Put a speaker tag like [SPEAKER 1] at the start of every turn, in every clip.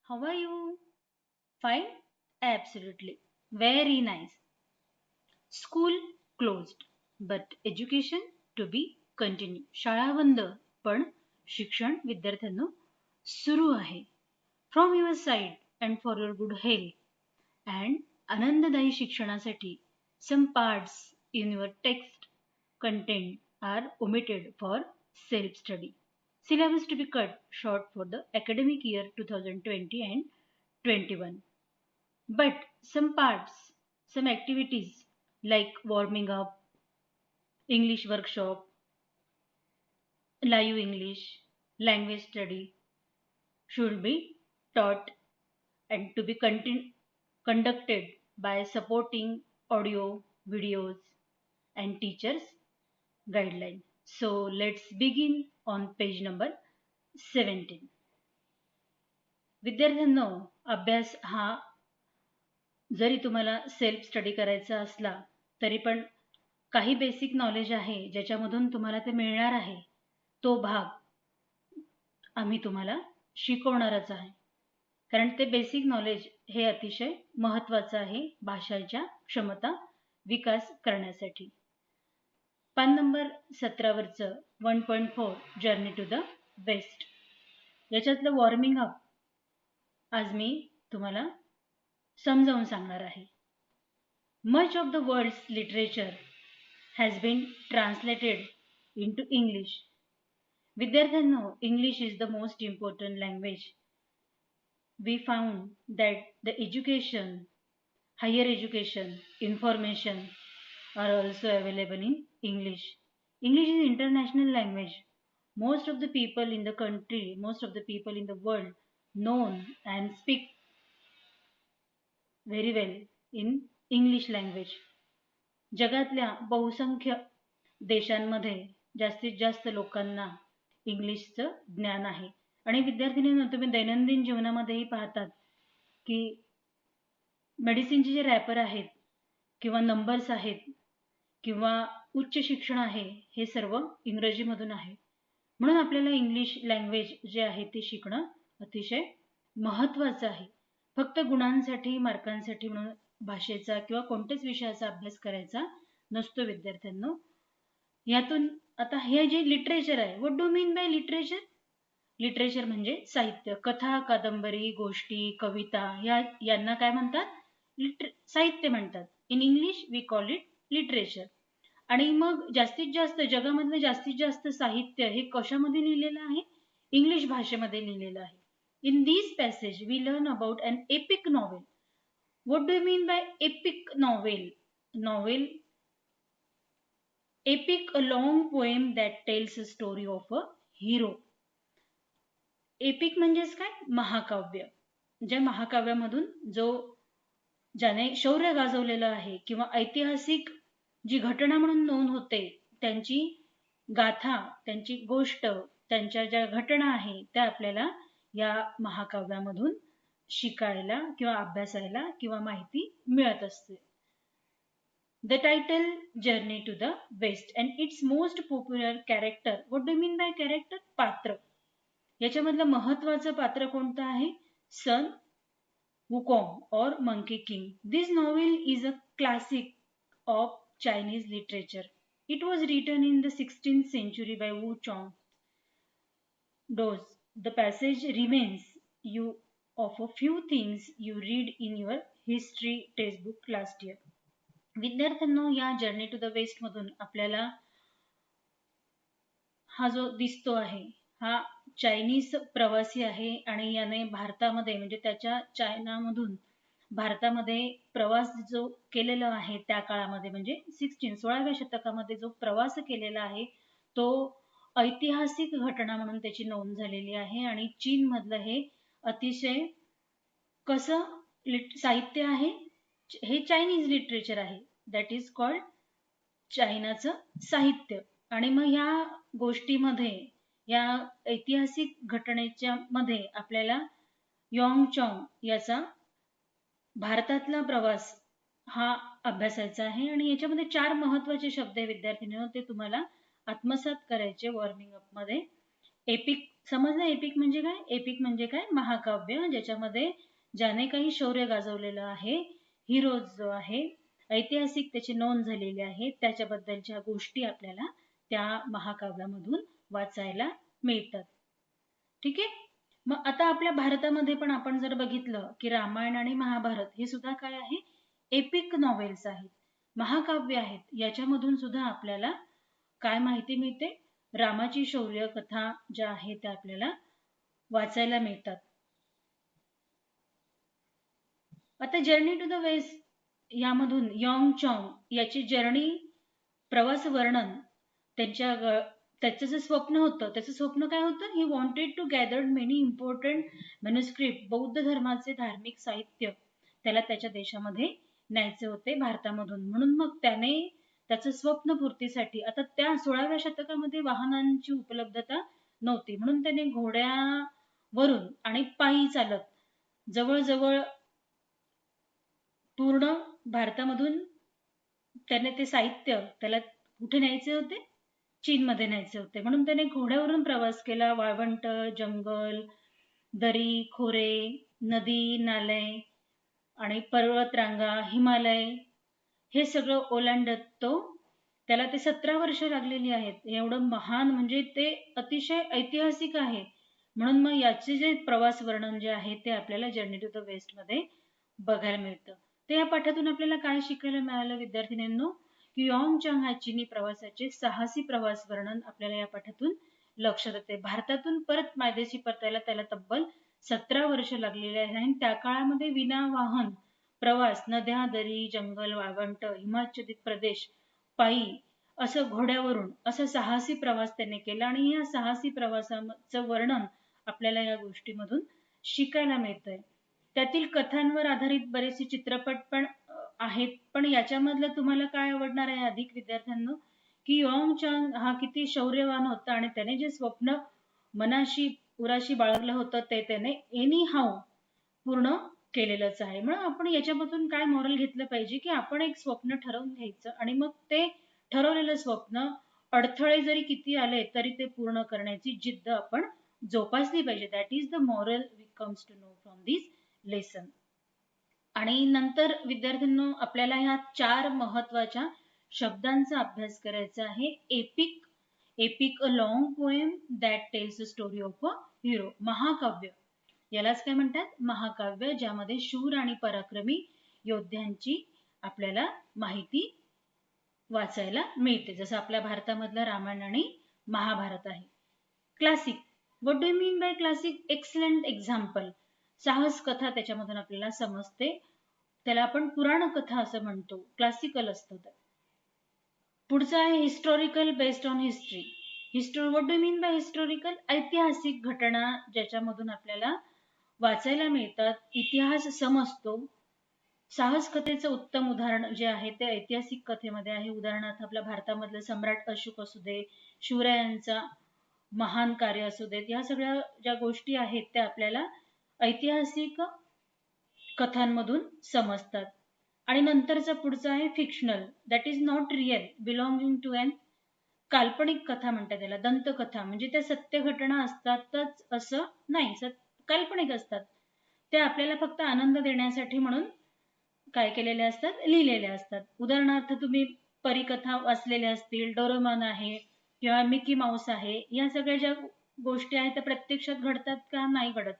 [SPEAKER 1] How are you? Fine? Absolutely. Very nice. School closed, but education to be continued. शाळा बंद, पण शिक्षण विद्यार्थ्यांना सुरू आहे. From your side and for your good health and आनंददायी शिक्षणासाठी some parts in your text content are omitted for self study. Syllabus to be cut short for the academic year 2020 and 21. But some parts, some activities like warming up, English workshop, live English, language study should be taught and to be conducted by supporting audio, videos, and teachers' guideline. So let's begin on page number 17. विद्यार्थ्यांनो, अभ्यास हा जरी तुम्हाला self study करायचा असला तरी पण काही बेसिक नॉलेज आहे ज्याच्यामधून तुम्हाला ते मिळणार आहे, तो भाग आम्ही तुम्हाला शिकवणारच आहे. कारण ते बेसिक नॉलेज हे अतिशय महत्त्वाचं आहे भाषेच्या क्षमता विकास करण्यासाठी. पान नंबर 17 वरचं 1.4 जर्नी टू द वेस्ट याच्यातलं वॉर्मिंग अप आज मी तुम्हाला समजावून सांगणार आहे. Much of the world's literature has been translated into English. विद्यार्थ्यांनो, English is the most important language. We found that the education, higher education, information are also available in English. English is international language. Most of the people in the country, most of the people in the world known and speak very well in English language. जगातल्या बहुसंख्य देशांमध्ये जास्तीत जास्त लोकांना इंग्लिशचं ज्ञान आहे. आणि विद्यार्थिनींनो, तुम्ही दैनंदिन जीवनामध्येही पाहतात की मेडिसिनचे जे रॅपर आहेत किंवा नंबर्स आहेत किंवा उच्च शिक्षण आहे हे सर्व इंग्रजीमधून आहे. म्हणून आपल्याला इंग्लिश लँग्वेज जे आहे ते शिकणं अतिशय महत्त्वाचं आहे. फक्त गुणांसाठी, मार्कांसाठी म्हणून भाषेचा किंवा कोणत्याच विषयाचा अभ्यास करायचा नसतो विद्यार्थ्यांनो. यातून आता हे जे लिटरेचर आहे, what do mean bye literature? Literature म्हणजे साहित्य. कथा, कादंबरी, गोष्टी, कविता यांना काय म्हणतात? साहित्य म्हणतात. In English we call it literature. आणि मग जास्तीत जास्त जगामधलं जास्तीत जास्त साहित्य हे कशामध्ये लिहिलेलं आहे? इंग्लिश भाषेमध्ये लिहिलेलं आहे. In this passage we learn about an epic novel. What do you mean by epic novel? Novel, epic, a long poem that tells a story of a hero. Epic म्हणजेच काय? महाकाव्य. ज्या महाकाव्यामधून ज्याने शौर्य गाजवलेलं आहे किंवा ऐतिहासिक जी घटना म्हणून नोंद होते त्यांची गाथा, त्यांची गोष्ट, त्यांच्या ज्या घटना आहे त्या आपल्याला या महाकाव्यामधून शिकायला किंवा अभ्यासायला किंवा माहिती मिळत असते. The title journey to the west and its most popular character. What do mean by character? पात्र. याच्यामधलं महत्वाचं पात्र कोणतं आहे? सन वुकॉंग or Monkey King. This novel is a classic of Chinese literature. It was written in the 16th century by Wu Chong. The passage reminds you of a few things you read in your history textbook last year. विद्यार्थ्यांनो, या journey to the waste मधून आपल्याला हा जो दिसतो आहे हा Chinese प्रवासी आहे आणि याने भारतामध्ये म्हणजे त्याच्या चायनामधून भारतामध्ये प्रवास जो केलेला आहे त्या काळामध्ये म्हणजे 16व्या शतकामध्ये जो प्रवास केलेला आहे तो ऐतिहासिक घटना म्हणून त्याची नोंद झालेली आहे. आणि चीन मधलं हे अतिशय कसं साहित्य आहे? हे चायनीज लिटरेचर आहे. दॅट इज कॉल्ड चायनाचं साहित्य. आणि मग या गोष्टीमध्ये या ऐतिहासिक घटनेच्या मध्ये आपल्याला यॉंग चॉंग याचा भारतातला प्रवास हा अभ्यासायचा आहे. आणि याच्यामध्ये 4 महत्वाचे शब्द आहे विद्यार्थ्यांनो, ते तुम्हाला आत्मसात करायचे वॉर्मिंग अप मध्ये. एपिक समजलं? एपिक म्हणजे काय? एपिक म्हणजे काय? महाकाव्य, ज्याच्यामध्ये ज्याने काही शौर्य गाजवलेलं आहे, हिरो जो आहे, ऐतिहासिक त्याची नोंद झालेली आहे, त्याच्याबद्दलच्या गोष्टी आपल्याला त्या महाकाव्यामधून वाचायला मिळतात. ठीक आहे. मग आता आपल्या भारतामध्ये पण आपण जर बघितलं की रामायण आणि महाभारत हे सुद्धा काय आहे? एपिक नॉवेल्स आहेत, महाकाव्य आहेत. याच्यामधून सुद्धा आपल्याला काय माहिती मिळते? रामाची शौर्य कथा ज्या आहेत त्या आपल्याला वाचायला मिळतात. आता जर्नी टू द वेस्ट यामधून यॉंग चॉंग याची जर्नी, प्रवास वर्णन, त्याचं जे स्वप्न होतं, त्याचं स्वप्न काय होतं? He wanted to gather many important manuscript, बौद्ध धर्माचे धार्मिक साहित्य त्याला त्याच्या देशामध्ये न्यायचे होते, भारतामधून. म्हणून मग त्याने त्याचं स्वप्न पूर्तीसाठी, आता त्या 16व्या शतकामध्ये वाहनांची उपलब्धता नव्हती, म्हणून त्याने घोड्यावरून आणि पायी चालत जवळजवळ पूर्ण भारतामधून त्याने ते साहित्य त्याला कुठे न्यायचे होते? चीनमध्ये न्यायचे होते. म्हणून त्याने घोड्यावरून प्रवास केला. वाळवंट, जंगल, दरी, खोरे, नदी, नाले आणि पर्वतरांगा, हिमालय हे सगळं ओलांडत त्याला ते 17 वर्ष लागलेली आहेत. एवढं महान, म्हणजे ते अतिशय ऐतिहासिक आहे. म्हणून मग याचे जे प्रवास वर्णन जे आहे ते आपल्याला जर्नी टू द वेस्ट मध्ये बघायला मिळतं. तर या पाठातून आपल्याला काय शिकायला मिळालं विद्यार्थिनींनो? की यॉंग चॉंग हा चीनी प्रवासाचे साहसी प्रवास वर्णन आपल्याला या पाठातून लक्षात येते. भारतातून परत मायदेशी परतायला त्याला तब्बल 17 वर्ष लागलेले आहे आणि त्या काळामध्ये विना वाहन प्रवास, नद्या, दरी, जंगल, वाळवंट, हिमाच्छादित प्रदेश, पायी, असं घोड्यावरून असं साहसी प्रवास त्यांनी केला. आणि या साहसी प्रवासाचं वर्णन आपल्याला या गोष्टीमधून शिकायला मिळतंय. त्यातील कथांवर आधारित बरेचसे चित्रपट पण आहेत. पण याच्यामधलं तुम्हाला काय आवडणार आहे अधिक विद्यार्थ्यांनो? की यॉंग चॉंग हा किती शौर्यवान होता आणि त्याने जे स्वप्न मनाशी उराशी बाळगलं होतं ते त्याने एनी हाऊ पूर्ण केलेलंच आहे. म्हणून आपण याच्यामधून काय मॉरल घेतलं पाहिजे? की आपण एक स्वप्न ठरवून घ्यायचं आणि मग ते ठरवलेलं स्वप्न अडथळे जरी किती आले तरी ते पूर्ण करण्याची जिद्द आपण जोपासली पाहिजे. That is the moral we comes to know from this lesson. आणि नंतर विद्यार्थ्यांनो आपल्याला ह्या 4 महत्वाच्या शब्दांचा अभ्यास करायचा आहे. Epic, epic a long poem that tells the story of a hero. महाकाव्य यालाच काय म्हणतात? महाकाव्य, ज्यामध्ये शूर आणि पराक्रमी योद्ध्यांची आपल्याला माहिती वाचायला मिळते, जसं आपल्या भारतामधलं रामायण आणि महाभारत आहे. Classic, what do you mean bye classic? Excellent example, साहस कथा त्याच्यामधून आपल्याला समजते. त्याला आपण पुराण कथा असं म्हणतो, क्लासिकल असतं. पुढचं आहे historical, based on history. What do you mean bye historical? ऐतिहासिक घटना ज्याच्यामधून आपल्याला वाचायला मिळतात, इतिहास समजतो. साहस कथेचं उत्तम उदाहरण जे आहे ते ऐतिहासिक कथेमध्ये आहे. उदाहरणार्थ आपल्या भारतामधलं सम्राट अशोक असू दे, शिवरायांचा महान कार्य असू देत, या सगळ्या ज्या गोष्टी आहेत त्या आपल्याला ऐतिहासिक कथांमधून समजतात. आणि नंतरचं पुढचं आहे fictional, that is not real, belonging to an, काल्पनिक कथा म्हणतात त्याला. दंतकथा म्हणजे त्या सत्य घटना असतातच असं नाही, काल्पनिक असतात. ते आपल्याला फक्त आनंद देण्यासाठी म्हणून काय केलेले असतात? लिहिलेले असतात. उदाहरणार्थ तुम्ही परीकथा वाचलेल्या असतील, डोरेमॉन आहे किंवा मिकी माऊस आहे, या सगळ्या ज्या गोष्टी आहेत त्या प्रत्यक्षात घडतात का? नाही घडत.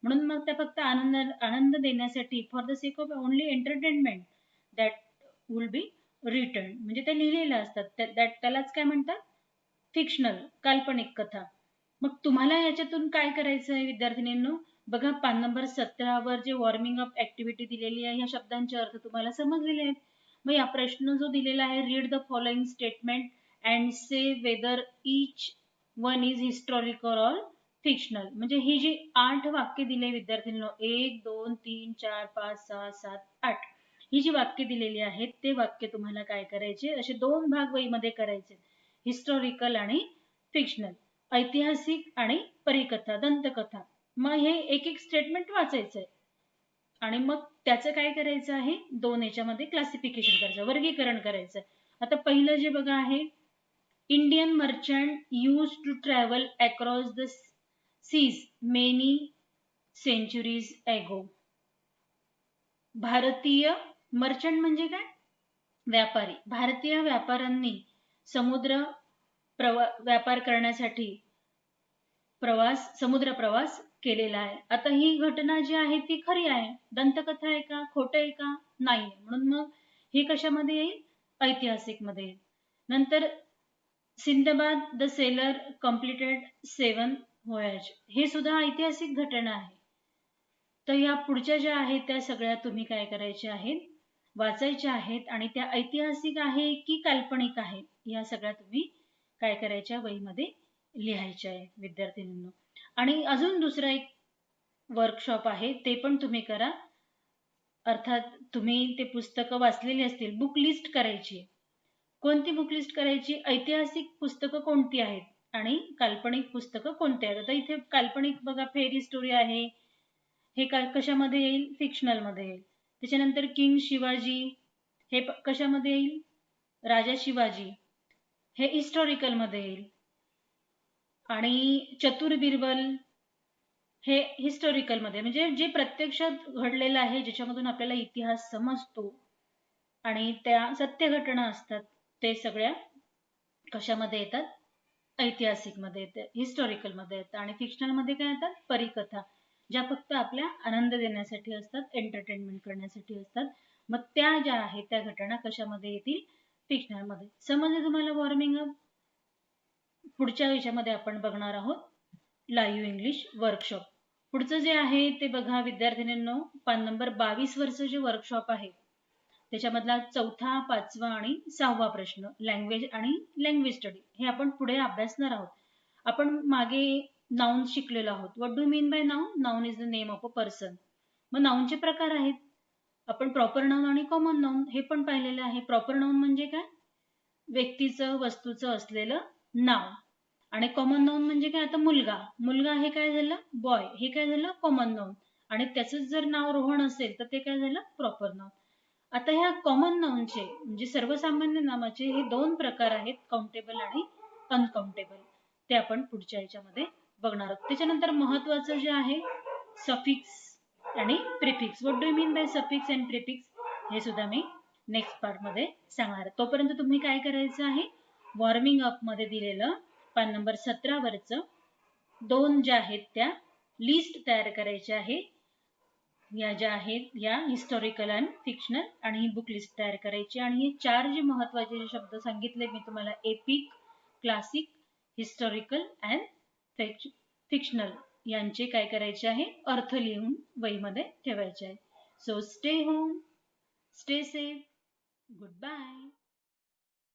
[SPEAKER 1] म्हणून मग त्या फक्त आनंद देण्यासाठी, for the sake of only entertainment, that will be written, म्हणजे ते लिहिलेले असतात. त्यालाच काय म्हणतात? फिक्शनल, काल्पनिक कथा. मग तुम्हाला याच्यातून काय करायचं आहे विद्यार्थिनींनो? बघा, पान नंबर 17 वर जे वॉर्मिंग अप ऍक्टिव्हिटी दिलेली आहे, ह्या शब्दांचे अर्थ तुम्हाला समजलेले आहेत. मग या प्रश्न जो दिलेला आहे, read the following statement and say whether each one is historical or fictional. म्हणजे ही जी 8 वाक्य दिले विद्यार्थ्यांनो, 1 2 3 4 5 6 7 8, ही जी वाक्य दिलेली आहेत ते वाक्य तुम्हाला काय करायचे? असे 2 भाग वहीमध्ये करायचे, हिस्टॉरिकल आणि फिक्शनल, ऐतिहासिक आणि परीकथा, दंतकथा. मग हे एक एक स्टेटमेंट वाचायचंय आणि मग त्याचं काय करायचं आहे? 2 याच्यामध्ये क्लासिफिकेशन करायचं, वर्गीकरण करायचं. आता पहिलं जे बघा आहे Indian merchant use to travel across the seas many centuries ago. भारतीय मर्चंट म्हणजे काय? व्यापारी. भारतीय व्यापाऱ्यांनी समुद्र व्यापार करण्यासाठी समुद्र प्रवास केलेला आहे. आता ही घटना जी आहे ती खरी आहे. दंतकथा आहे का? खोटं आहे का? नाही. म्हणून मग हे कशामध्ये येईल? ऐतिहासिक मध्ये येईल. नंतर Sinbad the seller completed 7 voyage. हे सुद्धा ऐतिहासिक घटना आहे. तर या पुढच्या ज्या आहेत त्या सगळ्या तुम्ही काय करायच्या आहेत? वाचायच्या आहेत आणि त्या ऐतिहासिक आहे की काल्पनिक आहेत या सगळ्या तुम्ही काय करायच्या? वहीमध्ये लिहायच्या आहे विद्यार्थिनींनो. आणि अजून दुसरा एक वर्कशॉप आहे ते पण तुम्ही करा. अर्थात तुम्ही ते पुस्तकं वाचलेली असतील. बुक लिस्ट करायची. कोणती बुक लिस्ट करायची? ऐतिहासिक पुस्तकं कोणती आहेत आणि काल्पनिक पुस्तकं कोणती आहेत. आता इथे काल्पनिक बघा, फेरी स्टोरी आहे. हे कशामध्ये येईल? फिक्शनल मध्ये येईल. त्याच्यानंतर किंग शिवाजी हे कशामध्ये येईल? राजा शिवाजी हे हिस्टॉरिकल मध्ये येईल. आणि चतुर बिरबल हे हिस्टॉरिकल मध्ये, म्हणजे जे प्रत्यक्षात घडलेलं आहे, ज्याच्यामधून आपल्याला इतिहास समजतो आणि त्या सत्य घटना असतात, ते सगळ्या कशामध्ये येतात? ऐतिहासिक मध्ये येतात, हिस्टॉरिकल मध्ये येतात. आणि फिक्शनल मध्ये काय येतात? परिकथा, ज्या फक्त आपल्या आनंद देण्यासाठी असतात, एंटरटेनमेंट करण्यासाठी असतात. मग त्या ज्या आहेत त्या घटना कशामध्ये येतील? फिक्शनल मध्ये. समजले तुम्हाला वॉर्मिंग अप? पुढच्या विषयामध्ये आपण बघणार आहोत लाईव्ह इंग्लिश वर्कशॉप. पुढचं जे आहे ते बघा विद्यार्थिनींनो, पान नंबर 22 वरचं जे वर्कशॉप आहे त्याच्यामधला 4था, 5वा आणि 6वा प्रश्न, लँग्वेज आणि लँग्वेज स्टडी, हे आपण पुढे अभ्यासणार आहोत. आपण मागे नाउन शिकलेलो आहोत. What do mean bye noun? Noun is the name of a person. मग नाउनचे प्रकार आहेत. आपण प्रॉपर नाउन आणि कॉमन नाउन हे पण पाहिलेलं आहे. प्रॉपर नाउन म्हणजे काय? व्यक्तीचं, वस्तूचं असलेलं नाव. आणि कॉमन नाउन म्हणजे काय? आता मुलगा, मुलगा हे काय झालं? बॉय. हे काय झालं? Common noun. आणि त्याचंच जर नाव रोहन असेल तर ते काय झालं? Proper noun. आता ह्या कॉमन नाउनचे म्हणजे सर्वसामान्य नामाचे हे 2 प्रकार आहेत, काउंटेबल आणि अनकाउंटेबल. ते आपण पुढच्या ह्याच्यामध्ये बघणार आहोत. त्याच्यानंतर महत्वाचं जे आहे सफिक्स आणि prefix. What do you mean by suffix and prefix? हे सुद्धा मी नेक्स्ट पार्ट मध्ये सांगणार. तोपर्यंत तुम्ही काय करायचं आहे? वॉर्मिंग अप मध्ये दिलेलं पान नंबर 17 वरचं 2 ज्या आहेत त्या लिस्ट तयार करायच्या आहे. या ज्या आहेत या हिस्टॉरिकल अँड फिक्शनल, आणि ही बुक लिस्ट तयार करायची. आणि हे 4 जे महत्वाचे जे शब्द सांगितले मी तुम्हाला, epic, classic, historical and fictional, यांचे काय करायचे आहे? अर्थ लिहून वहीमध्ये ठेवायचे आहे. So stay home, stay safe, good bye.